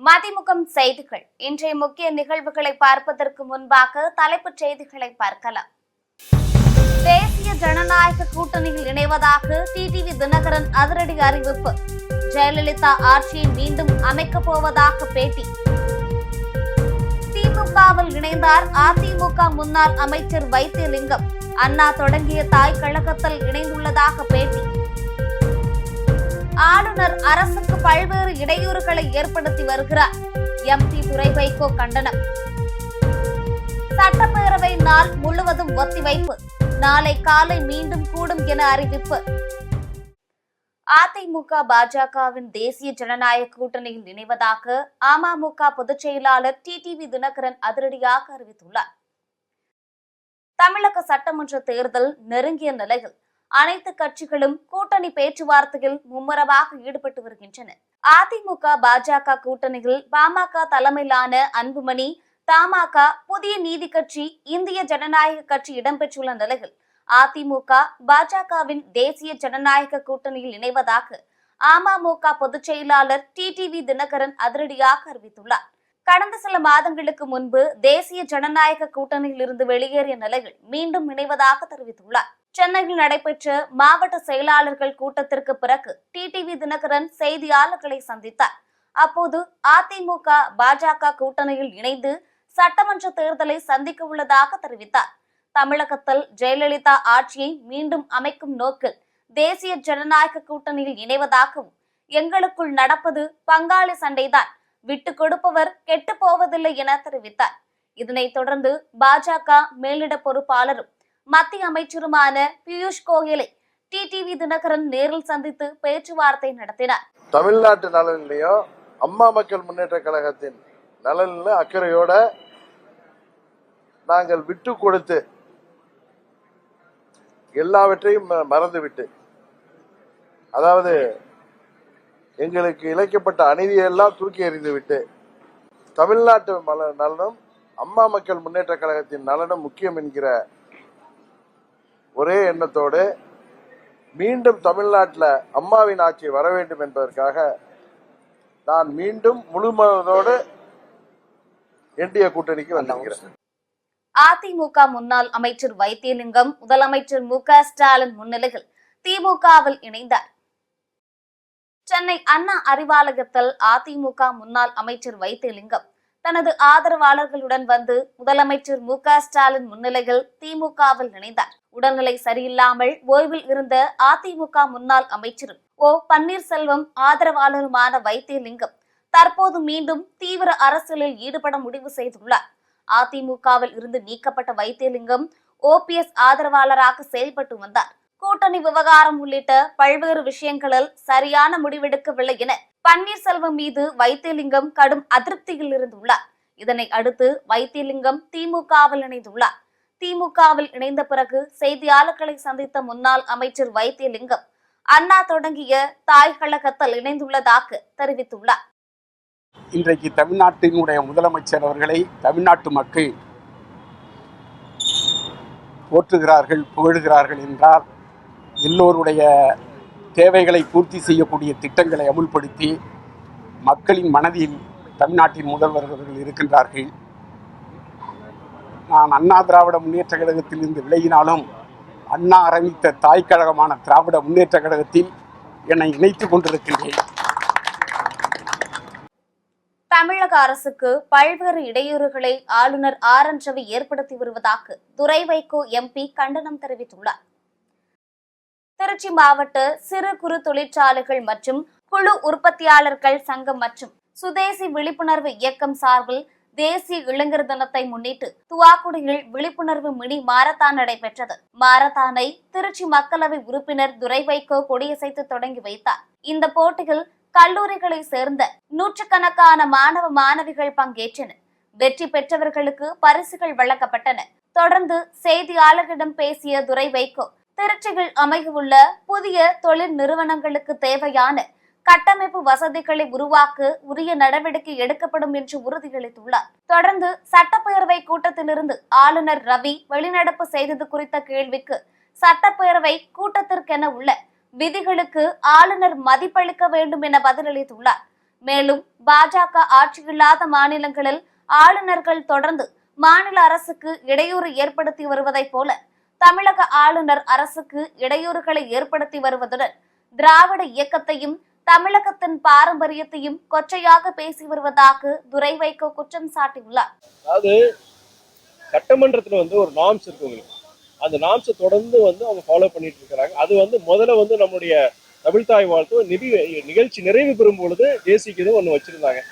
மதிமுகம் செய்திகள். இன்றைய முக்கிய நிகழ்வுகளை பார்ப்பதற்கு முன்பாக தலைப்புச் செய்திகளை பார்க்கலாம். தேசிய ஜனநாயக கூட்டணியில் இணைவதாக டிடிவி தினகரன் அதிரடி அறிவிப்பு. ஜெயலலிதா ஆட்சியை மீண்டும் அமைக்கப் போவதாக பேட்டி. திமுகவில் இணைந்தார் அதிமுக முன்னாள் அமைச்சர் வைத்தியலிங்கம். அண்ணா தொடங்கிய தாய் கழகத்தில் இணைந்துள்ளதாக பேட்டி. ஆளுநர் அரசுக்கு பல்வேறு இடையூறுகளை ஏற்படுத்தி வருகிறார். எம்பி துரை வைகோ கண்டனம். சட்டப்பேரவை நாள் முழுவதும் ஒத்திவைப்பு. நாளை காலை மீண்டும் கூடும் என அறிவிப்பு. அதிமுக பாஜகவின் தேசிய ஜனநாயக கூட்டணியில் இணைவதாக அமமுக பொதுச் செயலாளர் டிடிவி தினகரன் அதிரடியாக அறிவித்துள்ளார். தமிழக சட்டமன்ற தேர்தல் நெருங்கிய நிலையில் அனைத்து கட்சிகளும் கூட்டணி பேச்சுவார்த்தையில் மும்முரமாக ஈடுபட்டு வருகின்றன. அதிமுக பாஜக கூட்டணியில் பாமக தலைமையிலான அன்புமணி, தமாக, புதிய நீதி கட்சி, இந்திய ஜனநாயக கட்சி இடம்பெற்றுள்ள நிலையில் அதிமுக பாஜகவின் தேசிய ஜனநாயக கூட்டணியில் இணைவதாக அமமுக பொதுச் செயலாளர் டிடிவி தினகரன் அதிரடியாக அறிவித்துள்ளார். கடந்த சில மாதங்களுக்கு முன்பு தேசிய ஜனநாயக கூட்டணியில் இருந்து வெளியேறிய நிலையில் மீண்டும் இணைவதாக தெரிவித்துள்ளார். சென்னையில் நடைபெற்ற மாவட்ட செயலாளர்கள் கூட்டத்திற்கு பிறகு டிடிவி தினகரன் செய்தியாளர்களை சந்தித்தார். அப்போது அதிமுக பாஜக கூட்டணியில் இணைந்து சட்டமன்ற தேர்தலை சந்திக்க உள்ளதாக தெரிவித்தார். தமிழகத்தில் ஜெயலலிதா ஆட்சியை மீண்டும் அமைக்கும் நோக்கில் தேசிய ஜனநாயக கூட்டணியில் இணைவதாகவும், எங்களுக்குள் நடப்பது பங்காளி சண்டைதான், விட்டுக் கொடுப்பவர் கெட்டு போவதில்லை என தெரிவித்தார். இதனைத் தொடர்ந்து பாஜக மேலிட பொறுப்பாளரும் மத்திய அமைச்சருமான பியூஷ் கோயலை டிடிவி தினகரன் நேரில் சந்தித்து பேச்சுவார்த்தை நடத்தினார். தமிழ்நாட்டு நலனிலையோ அம்மா மக்கள் முன்னேற்ற கழகத்தின் நலனில அக்கறையோட நாங்கள் விட்டு கொடுத்து எல்லாவற்றையும் மறந்துவிட்டு, அதாவது எங்களுக்கு இழைக்கப்பட்ட அநீதியெல்லாம் தூக்கி எறிந்துவிட்டு, தமிழ்நாட்டு நலனும் அம்மா மக்கள் முன்னேற்ற கழகத்தின் நலனும் முக்கியம் என்கிற ஒரே எண்ணத்தோடு மீண்டும் தமிழ்நாட்டில் அம்மாவின் ஆட்சி வர வேண்டும் என்பதற்காக நான் மீண்டும் முழு மனதோடு என்டிஏ கூட்டணிக்கு வந்திருக்கிறேன். அதிமுக முன்னாள் அமைச்சர் வைத்தியலிங்கம் முதலமைச்சர் மு க ஸ்டாலின் முன்னிலையில் திமுகவில் இணைந்தார். சென்னை அண்ணா அறிவாலயத்தில் அதிமுக முன்னாள் அமைச்சர் வைத்தியலிங்கம் தனது ஆதரவாளர்களுடன் வந்து முதலமைச்சர் மு க ஸ்டாலின் முன்னிலையில் திமுகவில் இணைந்தார். உடல்நிலை சரியில்லாமல் ஓய்வில் இருந்த அதிமுக முன்னாள் அமைச்சரும் பன்னீர்செல்வம் ஆதரவாளருமான வைத்தியலிங்கம் தற்போது மீண்டும் தீவிர அரசியலில் ஈடுபட முடிவு செய்துள்ளார். அதிமுகவில் இருந்து நீக்கப்பட்ட வைத்தியலிங்கம் OPS ஆதரவாளராக செயல்பட்டு வந்தார். கூட்டணி விவகாரம் உள்ளிட்ட பல்வேறு விஷயங்களில் சரியான முடிவெடுக்கவில்லை என பன்னீர்செல்வம் மீது வைத்தியலிங்கம் கடும் அதிருப்தியில் இருந்துள்ளார். இதனை அடுத்து வைத்தியலிங்கம் திமுகவில் இணைந்துள்ளார். திமுகவில் இணைந்த பிறகு செய்தியாளர்களை சந்தித்த முன்னாள் அமைச்சர் வைத்தியலிங்கம் அண்ணா தொடங்கிய தாய் கழகத்தில் இணைந்துள்ளதாக தெரிவித்துள்ளார். இன்றைக்கு தமிழ்நாட்டினுடைய முதலமைச்சர் அவர்களை தமிழ்நாட்டு மக்கள் போற்றுகிறார்கள், புகழுகிறார்கள் என்றால் எல்லோருடைய தேவைகளை பூர்த்தி செய்யக்கூடிய திட்டங்களை அமுல்படுத்தி மக்களின் மனதில் தமிழ்நாட்டின் முதல்வர்கள் இருக்கின்றார்கள். நான் அண்ணா திராவிட முன்னேற்ற கழகத்தில் இருந்து விலகினாலும் அண்ணா ஆரம்பித்த தாய் கழகமான திராவிட முன்னேற்ற கழகத்தில் என்னை இணைத்துக் கொண்டிருக்கின்றேன். தமிழக அரசுக்கு பல்வேறு இடையூறுகளை ஆளுநர் RN ரவி ஏற்படுத்தி வருவதாக துரை வைகோ MP கண்டனம் தெரிவித்துள்ளார். திருச்சி மாவட்ட சிறு குறு தொழிற்சாலைகள் மற்றும் குழு உற்பத்தியாளர்கள் சங்கம் மற்றும் சுதேசி விழிப்புணர்வு இயக்கம் சார்பில் தேசிய இளைஞர் தினத்தை முன்னிட்டு துவாக்குடியில் விழிப்புணர்வு மினி மாரத்தான் நடைபெற்றது. மாரத்தானை திருச்சி மக்களவை உறுப்பினர் துரை வைகோ கொடியசைத்து தொடங்கி வைத்தார். இந்த போட்டியில் கல்லூரிகளை சேர்ந்த நூற்றுக்கணக்கான மாணவ மாணவிகள் பங்கேற்றனர். வெற்றி பெற்றவர்களுக்கு பரிசுகள் வழங்கப்பட்டன. தொடர்ந்து செய்தியாளர்களிடம் பேசிய துரை வைகோ திருச்சியில் அமையவுள்ள புதிய தொழில் நிறுவனங்களுக்கு தேவையான கட்டமைப்பு வசதிகளை உருவாக்க உரிய நடவடிக்கை எடுக்கப்படும் என்று உறுதியளித்துள்ளார். தொடர்ந்து சட்டப்பேரவை கூட்டத்திலிருந்து ஆளுநர் ரவி வெளிநடப்பு செய்தது குறித்த கேள்விக்கு சட்டப்பேரவை கூட்டத்திற்கென உள்ள விதிகளுக்கு ஆளுநர் மதிப்பளிக்க வேண்டும் என பதிலளித்துள்ளார். மேலும் பாஜக ஆட்சியில்லாத மாநிலங்களில் ஆளுநர்கள் தொடர்ந்து மாநில அரசுக்கு இடையூறு ஏற்படுத்தி வருவதைப் போல தமிழக ஆளுநர் அரசுக்கு இடையூறுகளை ஏற்படுத்தி வருவதுடன் திராவிட இயக்கத்தையும் தமிழகத்தின் பாரம்பரியத்தையும் கொச்சையாக பேசி வருவதாக துரை வைகோ குற்றம் சாட்டியுள்ளார். அதாவது சட்டமன்றத்தில் ஒரு நார்ம்ஸ் இருக்குங்க, அந்த நார்ம்ஸை தொடர்ந்து அவங்க ஃபாலோ பண்ணிட்டு இருக்கிறாங்க. அது முதல்ல நம்முடைய தமிழ்தாய் வாழ்த்து நிகழ்ச்சி நிறைவு பெறும் பொழுது தேசிக்கு இது ஒன்று வச்சிருந்தாங்க.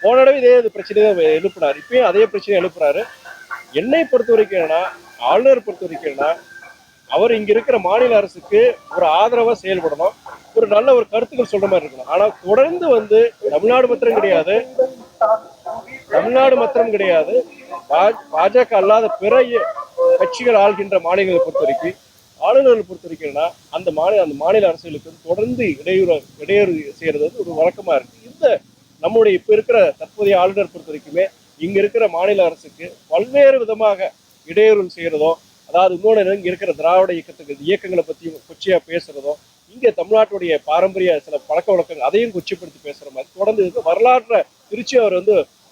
போன தடவை இதே பிரச்சனை தான் எழுப்புறாரு, இப்பயும் அதே பிரச்சனை எழுப்புறாரு. என்னை பொறுத்த வரைக்கும் என்னன்னா, ஆளுநர் பொறுத்த வரைக்கும் என்னன்னா, அவர் இங்க இருக்கிற மாநில அரசுக்கு ஒரு ஆதரவா செயல்படணும், ஒரு நல்ல ஒரு கருத்துக்கள் சொல்ற மாதிரி இருக்கணும். ஆனா தொடர்ந்து தமிழ்நாடு மாத்திரம் கிடையாது, பாஜக அல்லாத பிற கட்சிகள் ஆள்கின்ற மாநிலங்களை பொறுத்த வரைக்கும், ஆளுநர்களை பொறுத்த வரைக்கும்னா அந்த மாநில அரசுகளுக்கு தொடர்ந்து இடையூறு செய்யறது ஒரு வழக்கமா இருக்கு. இந்த நம்முடைய இப்ப இருக்கிற தற்போதைய ஆளுநர் பொறுத்த வரைக்குமே இங்க இருக்கிற மாநில அரசுக்கு பல்வேறு விதமாக இடையூறு செய்யறதோ, அதாவது இன்னொன்று இங்க இருக்கிற திராவிட இயக்கங்களை பத்தி கொச்சையா பேசுறதோ, இங்க தமிழ்நாட்டுடைய பாரம்பரிய சில பழக்க வழக்கங்கள் அதையும் கொச்சைப்படுத்தி பேசுற மாதிரி தொடர்ந்து வரலாற்றை திருச்சி அவர்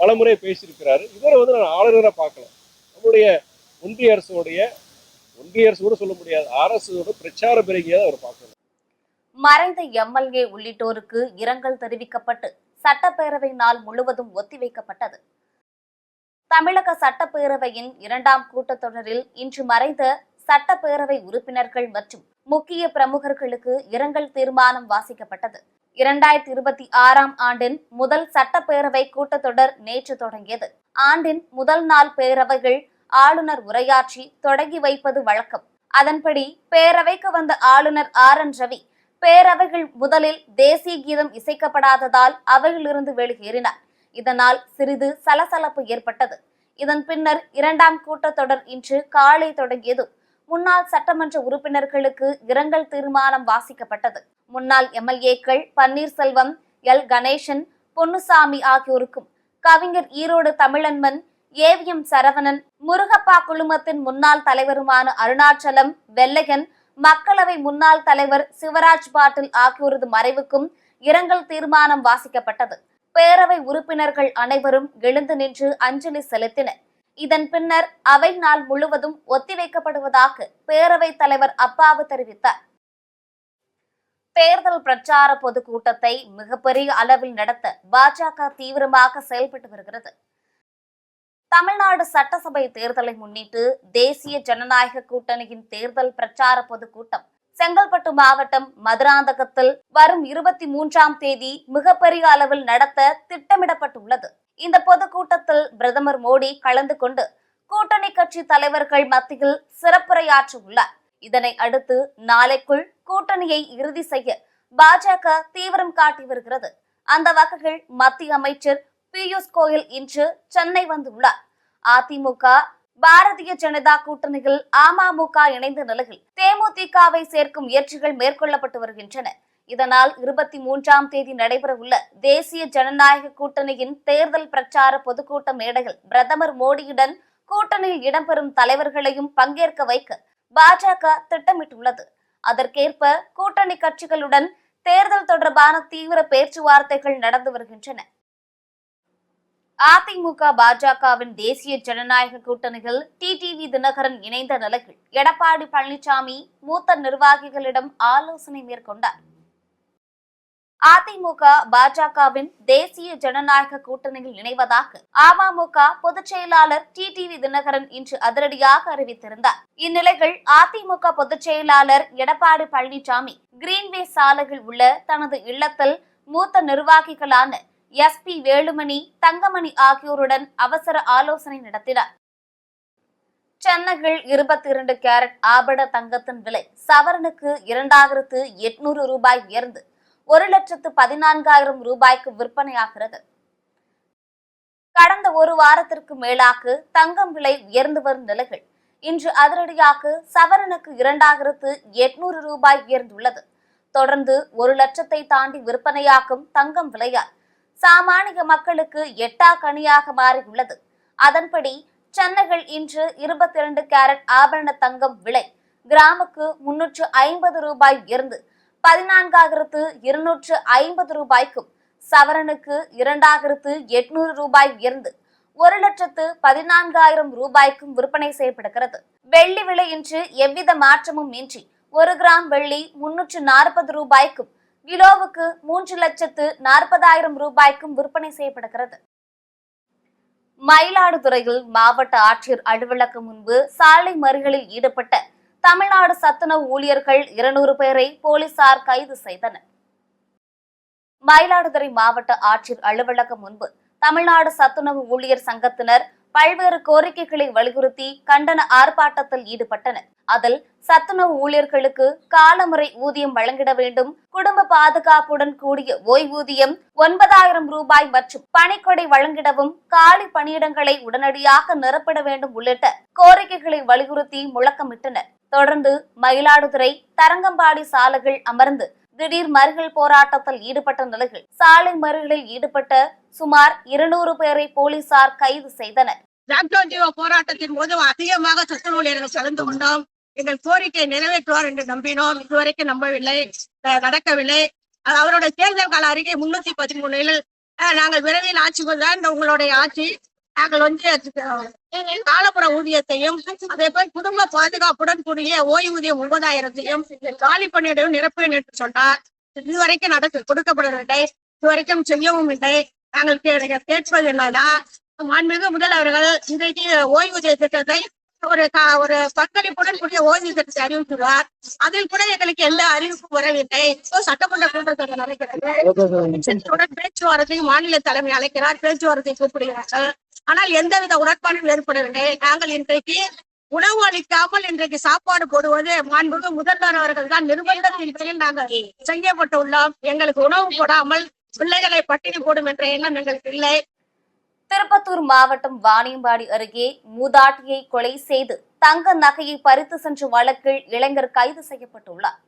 பலமுறை பேசியிருக்கிறாரு. இவரை நான் ஆளுநராக பார்க்கல, நம்முடைய ஒன்றிய அரசு கூட சொல்ல முடியாது, அரசோட பிரச்சார பிறகியாக அவர் பார்க்கணும். மறைந்த எம்எல்ஏ உள்ளிட்டோருக்கு இரங்கல் தெரிவிக்கப்பட்டு சட்டப்பேரவை நாள் முழுவதும் ஒத்திவைக்கப்பட்டது. தமிழக சட்டப்பேரவையின் 2ஆம் கூட்டத்தொடரில் இன்று மறைந்த சட்டப்பேரவை உறுப்பினர்கள் மற்றும் முக்கிய பிரமுகர்களுக்கு இரங்கல் தீர்மானம் வாசிக்கப்பட்டது. 2026ஆம் ஆண்டின் முதல் சட்டப்பேரவை கூட்டத்தொடர் நேற்று தொடங்கியது. ஆண்டின் முதல் நாள் பேரவைகள் ஆளுநர் உரையாற்றி தொடங்கி வைப்பது வழக்கம். அதன்படி பேரவைக்கு வந்த ஆளுநர் RN ரவி பேரவைகள் முதலில் தேசிய கீதம் இசைக்கப்படாததால் அவையிலிருந்து வெளியேறினார். இதனால் சிறிது சலசலப்பு ஏற்பட்டது. இதன் பின்னர் 2ஆம் கூட்டத்தொடர் இன்று காலை தொடங்கியதும் முன்னாள் சட்டமன்ற உறுப்பினர்களுக்கு இரங்கல் தீர்மானம் வாசிக்கப்பட்டது. முன்னாள் எம்எல்ஏக்கள் பன்னீர்செல்வம், எல் கணேசன், பொன்னுசாமி ஆகியோருக்கும் கவிஞர் ஈரோடு தமிழன்மன், ஏவிஎம் சரவணன், முருகப்பா குழுமத்தின் முன்னாள் தலைவருமான அருணாச்சலம், வெள்ளையன், மக்களவை முன்னாள் தலைவர் சிவராஜ் பாட்டில் ஆகியோரது மறைவுக்கும் இரங்கல் தீர்மானம் வாசிக்கப்பட்டது. பேரவை உறுப்பினர்கள் அனைவரும் எழுந்து நின்று அஞ்சலி செலுத்தினர். இதன் பின்னர் அவை நாள் முழுவதும் ஒத்திவைக்கப்படுவதாக பேரவைத் தலைவர் அப்பாவு தெரிவித்தார். தேர்தல் பிரச்சார பொதுக்கூட்டத்தை மிகப்பெரிய அளவில் நடத்த பாஜக தீவிரமாக செயல்பட்டு வருகிறது. தமிழ்நாடு சட்டசபை தேர்தலை முன்னிட்டு தேசிய ஜனநாயக கூட்டணியின் தேர்தல் பிரச்சார பொதுக்கூட்டம் செங்கல்பட்டு மாவட்டம் மதுராந்தகத்தில் வரும் 23ஆம் தேதி மிகப்பெரிய அளவில் நடத்த திட்டமிடப்பட்டுள்ளது. இந்த பொதுக்கூட்டத்தில் பிரதமர் மோடி கலந்து கொண்டு கூட்டணி கட்சி தலைவர்கள் மத்தியில் சிறப்புரையாற்ற உள்ளார். இதனை அடுத்து நாளைக்குள் கூட்டணியை இறுதி செய்ய பாஜக தீவிரம் காட்டி வருகிறது. அந்த வகையில் மத்திய அமைச்சர் பியூஷ் கோயல் இன்று சென்னை வந்துள்ளார். அதிமுக பாரதிய ஜனதா கூட்டணியில் அமமுக இணைந்த நிலையில் தேமுதிகவை சேர்க்கும் முயற்சிகள் மேற்கொள்ளப்பட்டு வருகின்றன. இதனால் 23ஆம் தேதி நடைபெறவுள்ள தேசிய ஜனநாயக கூட்டணியின் தேர்தல் பிரச்சார பொதுக்கூட்ட மேடையில் பிரதமர் மோடியுடன் கூட்டணியில் இடம்பெறும் தலைவர்களையும் பங்கேற்க வைக்க பாஜக திட்டமிட்டுள்ளது. அதற்கேற்ப கூட்டணி கட்சிகளுடன் தேர்தல் தொடர்பான தீவிர பேச்சுவார்த்தைகள் நடந்து வருகின்றன. அதிமுக பாஜகவின் தேசிய ஜனநாயக கூட்டணியில் டிடிவி தினகரன் இணைந்த நிலையில் எடப்பாடி பழனிசாமி மூத்த நிர்வாகிகளிடம் ஆலோசனை மேற்கொண்டார். அதிமுக பாஜகவின் தேசிய ஜனநாயக கூட்டணியில் இணைவதாக அமமுக பொதுச் செயலாளர் டிடிவி தினகரன் இன்று அதிரடியாக அறிவித்திருந்தார். இந்நிலையில் அதிமுக பொதுச் செயலாளர் எடப்பாடி பழனிசாமி கிரீன்வே சாலையில் உள்ள தனது இல்லத்தில் மூத்த நிர்வாகிகளான SP வேலுமணி, தங்கமணி ஆகியோருடன் அவசர ஆலோசனை நடத்தினார். சென்னையில் 22 கேரட் ஆபண தங்கத்தின் விலை சவரனுக்கு 2800 ரூபாய் உயர்ந்து 1,14,000 ரூபாய்க்கு விற்பனையாகிறது. கடந்த ஒரு வாரத்திற்கு மேலாக தங்கம் விலை உயர்ந்து வரும் நிலையில் இன்று அதிரடியாக சவரனுக்கு 2,800 ரூபாய் உயர்ந்துள்ளது. தொடர்ந்து 1 லட்சத்தை தாண்டி விற்பனையாகும் தங்கம் விலையால் சாமானிய மக்களுக்கு எட்டா கனியாக மாறியுள்ளது. அதன்படி சென்னையில் இன்று 22 கேரட் ஆபரண தங்கம் விலை கிராமுக்கு 350 ரூபாய் உயர்ந்து 14,250 ரூபாய்க்கும், சவரனுக்கு 2800 ரூபாய் உயர்ந்து 1,14,000 ரூபாய்க்கும் விற்பனை செய்யப்படுகிறது. வெள்ளி விலை இன்று எவ்வித மாற்றமும் இன்றி 1 கிராம் வெள்ளி 340 ரூபாய்க்கும் கிலோவுக்கு 3,40,000 ரூபாய்க்கும் விற்பனை செய்யப்படுகிறது. மயிலாடுதுறையில் மாவட்ட ஆட்சியர் அலுவலகம் முன்பு சாலை மறியலில் ஈடுபட்ட தமிழ்நாடு சத்துணவு ஊழியர்கள் 200 பேரை போலீசார் கைது செய்தனர். மயிலாடுதுறை மாவட்ட ஆட்சியர் அலுவலகம் முன்பு தமிழ்நாடு சத்துணவு ஊழியர் சங்கத்தினர் பல்வேறு கோரிக்கைகளை வலியுறுத்தி கண்டன ஆர்ப்பாட்டத்தில் ஈடுபட்டனர். அதில் சத்துணவு ஊழியர்களுக்கு காலமுறை ஊதியம் வழங்கிட வேண்டும், குடும்ப பாதுகாப்புடன் கூடிய ஓய்வூதியம் 9,000 ரூபாய் மற்றும் பணிக்கொடை வழங்கிடவும், காலி பணியிடங்களை உடனடியாக நிரப்பிட வேண்டும் உள்ளிட்ட கோரிக்கைகளை வலியுறுத்தி முழக்கமிட்டனர். தொடர்ந்து மயிலாடுதுறை தரங்கம்பாடி சாலைகள் அமர்ந்து திடீர் மறியல் போராட்டத்தில் ஈடுபட்ட நிலையில் சாலை மறியலில் ஈடுபட்ட சுமார் 200 பேரை போலீசார் கைது செய்தனர். லாக்டவுன் ஜீவோ போராட்டத்தின் போது அதிகமாக சத்துணவு ஊழியர்கள் கலந்து கொண்டோம். எங்கள் கோரிக்கை நிறைவேற்றுவார் என்று நம்பினோம். இதுவரைக்கும் நம்பவில்லை, நடக்கவில்லை. அவருடைய தேர்தல் கால அறிக்கை 313 நாங்கள் விரைவில் ஆட்சிக்கு தான் உங்களுடைய ஆட்சி. நாங்கள் காலப்புற ஊதியத்தையும் அதே போல் குடும்ப பாதுகாப்புடன் கூடிய ஓய்வூதியம் 9,000-ஐயும் காலி பணியிடம் நிரப்புவேன் என்று சொன்னார். இதுவரைக்கும் கொடுக்கப்படவில்லை, இதுவரைக்கும் செய்யவும் இல்லை. நாங்கள் கேட்பது என்னன்னா, மாண்புமிகு முதல்வர்கள் இன்றைக்கு ஓய்வூதிய திட்டத்தை ஒரு பங்களிப்புடன் கூடிய ஓய்வு திட்டத்தை அறிவித்துள்ளார். அதில் கூட எங்களுக்கு எந்த அறிவிப்பும் வரவில்லை. சட்டமன்ற கூட்டத்தொடர் நடக்கிறது, பேச்சுவார்த்தை மாநில தலைமை அழைக்கிறார், பேச்சுவார்த்தை கூப்பிடுகிறார்கள். ஆனால் எந்தவித உடன்பாடும் ஏற்படவில்லை. நாங்கள் இன்றைக்கு உணவு அளிக்காமல் இன்றைக்கு சாப்பாடு போடுவது மாண்புமிகு முதல்வர் அவர்கள் தான் நிர்பந்தத்தின் பேரில் நாங்கள் செய்யப்பட்டுள்ளோம். எங்களுக்கு உணவு போடாமல் பிள்ளைகளை பட்டினி போடும் என்ற எண்ணம் எங்களுக்கு இல்லை. திருப்பத்தூர் மாவட்டம் வாணியம்பாடி அருகே மூதாட்டியை கொலை செய்து தங்க நகையை பறித்து சென்ற வழக்கில் இளைஞர் கைது செய்யப்பட்டுள்ளார்.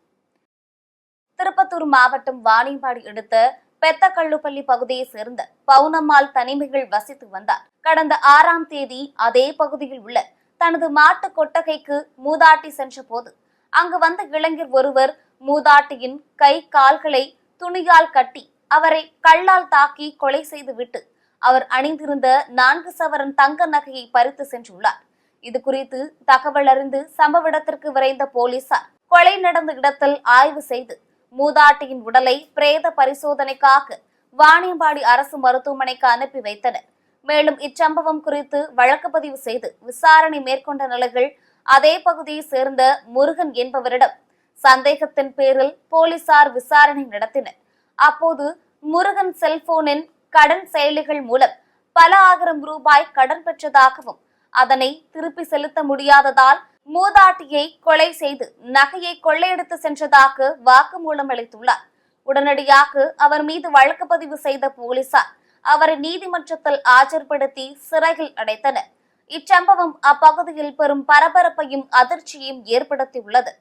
திருப்பத்தூர் மாவட்டம் வாணியம்பாடி அடுத்த பெத்தக்கள்ளுப்பள்ளி பகுதியை சேர்ந்த பவுனம்மாள் தனிமைகள் வசித்து வந்தார். கடந்த 6ஆம் தேதி அதே பகுதியில் உள்ள தனது மாட்டு கொட்டகைக்கு மூதாட்டி சென்ற போது அங்கு வந்த இளைஞர் ஒருவர் மூதாட்டியின் கை கால்களை துணியால் கட்டி அவரை கல்லால் தாக்கி கொலை செய்துவிட்டு அவர் அணிந்திருந்த 4 சவரன் தங்க நகையை பறித்து சென்றுள்ளார். இது குறித்து தகவல் அறிந்து சம்பவ இடத்திற்கு விரைந்த போலீசார் கொலை நடந்த இடத்தில் ஆய்வு செய்து மூதாட்டியின் உடலை பிரேத பரிசோதனைக்காக வாணியம்பாடி அரசு மருத்துவமனைக்கு அனுப்பி வைத்தனர். மேலும் இச்சம்பவம் குறித்து வழக்கு பதிவு செய்து விசாரணை மேற்கொண்ட நிலையில் அதே பகுதியை சேர்ந்த முருகன் என்பவரிடம் சந்தேகத்தின் பேரில் போலீசார் விசாரணை நடத்தினர். அப்போது முருகன் செல்போனின் கடன் செயலிகள் மூலம் பல ஆயிரம் ரூபாய் கடன் பெற்றதாகவும் அதனை திருப்பி செலுத்த முடியாததால் மூதாட்டியை கொலை செய்து நகையை கொள்ளையடித்து சென்றதாக வாக்குமூலம் அளித்துள்ளார். உடனடியாக அவர் மீது வழக்கு பதிவு செய்த போலீசார் அவரை நீதிமன்றத்தில் ஆஜர்படுத்தி சிறையில் அடைத்தனர். இச்சம்பவம் அப்பகுதியில் பெரும் பரபரப்பையும் அதிர்ச்சியையும் ஏற்படுத்தியுள்ளது.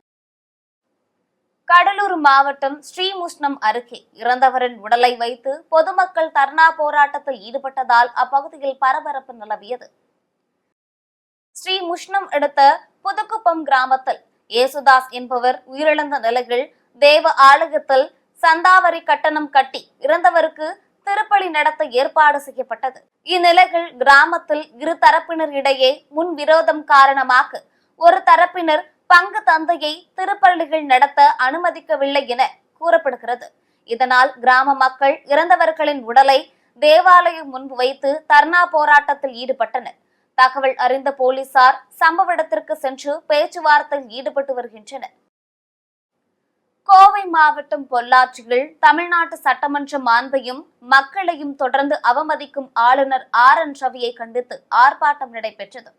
கடலூர் மாவட்டம் ஸ்ரீமுஷ்ணம் அருகே இறந்தவரின் உடலை வைத்து பொதுமக்கள் தர்ணா போராட்டத்தில் ஈடுபட்டதால் அப்பகுதியில் பரபரப்பு நிலவியது. ஸ்ரீமுஷ்ணம் அடுத்த புதுக்குப்பம் கிராமத்தில் ஏசுதாஸ் என்பவர் உயிரிழந்த நிலையில் தேவ ஆலயத்தில் சந்தாவரி கட்டணம் கட்டி இறந்தவருக்கு திருப்பலி நடத்த ஏற்பாடு செய்யப்பட்டது. இந்நிலையில் கிராமத்தில் இரு தரப்பினர் இடையே முன்விரோதம் காரணமாக ஒரு தரப்பினர் பங்கு தந்தையை திருப்பள்ளிகள் நடத்த அனுமதிக்கவில்லை என கூறப்படுகிறது. இதனால் கிராம மக்கள் இறந்தவர்களின் உடலை தேவாலயம் முன்பு வைத்து தர்ணா போராட்டத்தில் ஈடுபட்டனர். தகவல் அறிந்த போலீசார் சம்பவ இடத்திற்கு சென்று பேச்சுவார்த்தையில் ஈடுபட்டு வருகின்றனர். கோவை மாவட்டம் பொள்ளாச்சியில் தமிழ்நாட்டு சட்டமன்ற மாண்பையும் மக்களையும் தொடர்ந்து அவமதிக்கும் ஆளுநர் RN ரவியை கண்டித்து ஆர்ப்பாட்டம் நடைபெற்றது.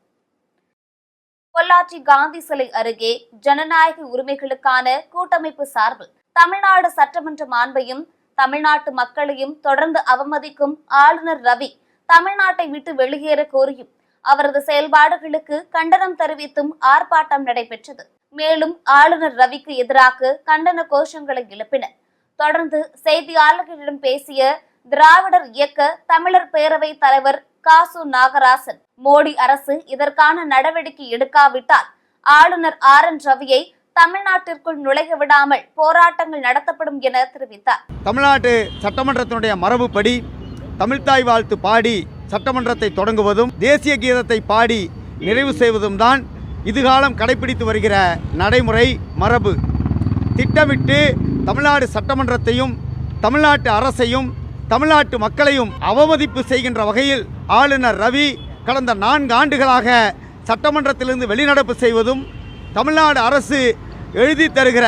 பொள்ளாச்சி காந்தி சிலை அருகே ஜனநாயக உரிமைகளுக்கான கூட்டமைப்பு சார்பில் தமிழ்நாடு சட்டமன்ற மாண்பையும் தமிழ்நாட்டு மக்களையும் தொடர்ந்து அவமதிக்கும் ஆளுநர் ரவி தமிழ்நாட்டை விட்டு வெளியேற கோரியும் அவரது செயல்பாடுகளுக்கு கண்டனம் தெரிவித்தும் ஆர்ப்பாட்டம் நடைபெற்றது. மேலும் ஆளுநர் ரவிக்கு எதிராக கண்டன கோஷங்களை எழுப்பினர். தொடர்ந்து செய்தியாளர்களிடம் பேசிய திராவிடர் இயக்க தமிழர் பேரவை தலைவர் காசு நாகராசன், மோடி அரசு இதற்கான நடவடிக்கை எடுக்காவிட்டால் ஆளுநர் RN ரவியை தமிழ்நாட்டிற்குள் நுழைய விடாமல் போராட்டங்கள் நடத்தப்படும் என தெரிவித்தார். தமிழ்நாட்டு சட்டமன்றத்தினுடைய மரபுப்படி தமிழ்த்தாய் வாழ்த்து பாடி சட்டமன்றத்தை தொடங்குவதும் தேசிய கீதத்தை பாடி நிறைவு செய்வதும் தான் இதுகாலம் கடைபிடித்து வருகிற நடைமுறை மரபு. திட்டமிட்டு தமிழ்நாடு சட்டமன்றத்தையும் தமிழ்நாட்டு அரசையும் தமிழ்நாட்டு மக்களையும் அவமதிப்பு செய்கின்ற வகையில் ஆளுநர் ரவி கடந்த 4 ஆண்டுகளாக சட்டமன்றத்திலிருந்து வெளிநடப்பு செய்வதும், தமிழ்நாடு அரசு எழுதி தருகிற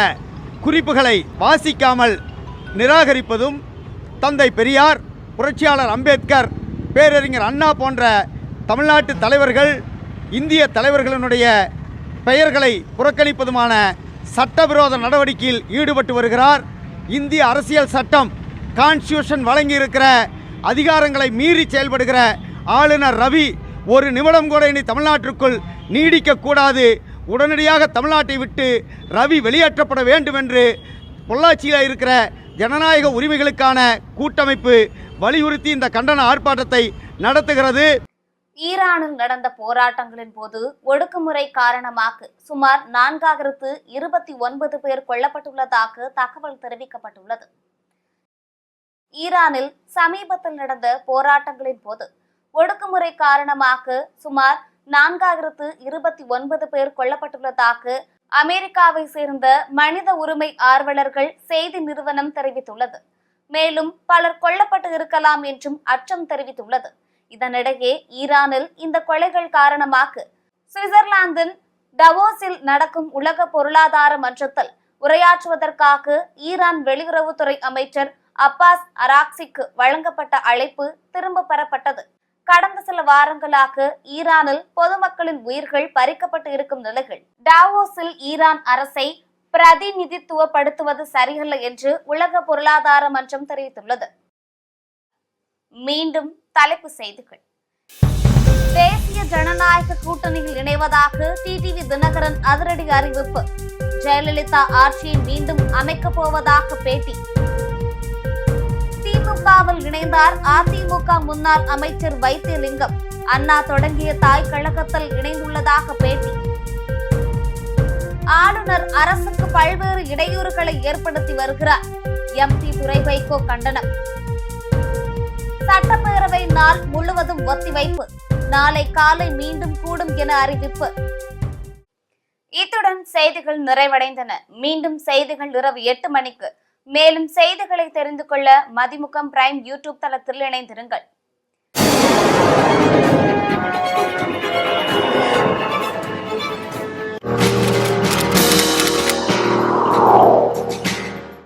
குறிப்புகளை வாசிக்காமல் நிராகரிப்பதும், தந்தை பெரியார், புரட்சியாளர் அம்பேத்கர், பேரறிஞர் அண்ணா போன்ற தமிழ்நாட்டு தலைவர்கள், இந்திய தலைவர்களினுடைய பெயர்களை புறக்கணிப்பதுமான சட்டவிரோத நடவடிக்கையில் ஈடுபட்டு வருகிறார். இந்திய அரசியல் சட்டம் கான்ஸ்டியூஷன் வழங்கியிருக்கிற அதிகாரங்களை மீறி செயல்படுகிற ஆளுநர் ரவி ஒரு நிமிடம் கூட இனி தமிழ்நாட்டிற்குள் நீடிக்கக்கூடாது. உடனடியாக தமிழ்நாட்டை விட்டு ரவி வெளியேற்றப்பட வேண்டும் என்று பொள்ளாச்சியில் இருக்கிற ஜனநாயக உரிமைகளுக்கான கூட்டமைப்பு வலியுறுத்தி இந்த கண்டன ஆர்ப்பாட்டத்தை நடத்துகிறது. ஈரானில் நடந்த போராட்டங்களின் போது ஒடுக்குமுறை காரணமாக சுமார் 4029 பேர் கொல்லப்பட்டுள்ளதாக தகவல் தெரிவிக்கப்பட்டுள்ளது. ஈரானில் சமீபத்தில் நடந்த போராட்டங்களின் போது ஒடுக்குமுறை காரணமாக சுமார் 4029 பேர் கொல்லப்பட்டுள்ளதாக அமெரிக்காவை சேர்ந்த மனித உரிமை ஆர்வலர்கள் செய்தி நிறுவனம் தெரிவித்துள்ளது. மேலும் பலர் கொல்லப்பட்டு இருக்கலாம் என்றும் அச்சம் தெரிவித்துள்ளது. இதனிடையே ஈரானில் இந்த கொலைகள் காரணமாக சுவிட்சர்லாந்தின் டவோஸில் நடக்கும் உலக பொருளாதார மன்றத்தில் உரையாற்றுவதற்காக ஈரான் வெளியுறவுத்துறை அமைச்சர் அப்பாஸ் அராக்சிக்கு வழங்கப்பட்ட அழைப்பு திரும்ப பெறப்பட்டது. கடந்த சில வாரங்களாக ஈரானில் பொதுமக்களின் உயிர்கள் பறிக்கப்பட்டு இருக்கும் நிலையில் டாவோஸில் ஈரான் அரசை பிரதிநிதித்துவப்படுத்துவது சரியல்ல என்று உலக பொருளாதார மன்றம் தெரிவித்துள்ளது. மீண்டும் தலைப்பு செய்திகள். தேசிய ஜனநாயக கூட்டணியில் இணைவதாக டிடிவி தினகரன் அதிரடி அறிவிப்பு. ஜெயலலிதா ஆட்சியை மீண்டும் அமைக்கப் போவதாக பேட்டி. திமுகவில் இணைந்தார் அதிமுக முன்னாள் அமைச்சர் வைத்தியலிங்கம். அண்ணா தொடங்கிய தாய் கழகத்தில் இணைந்துள்ளதாக பேட்டி. ஆளுநர் அரசுக்கு பல்வேறு இடையூறுகளை ஏற்படுத்தி வருகிறார். எம்பி துரை வைகோ கண்டனம். சட்டப்பேரவை நாள் முழுவதும் ஒத்திவைப்பு. நாளை காலை மீண்டும் கூடும் என அறிவிப்பு. இத்துடன் செய்திகள் நிறைவடைந்தன. மீண்டும் செய்திகள் இரவு 8 மணிக்கு. மேலும் செய்திகளை தெரிந்து கொள்ள மதிமுகம் பிரைம் யூடியூப் தளத்தில் இணைந்திருங்கள்.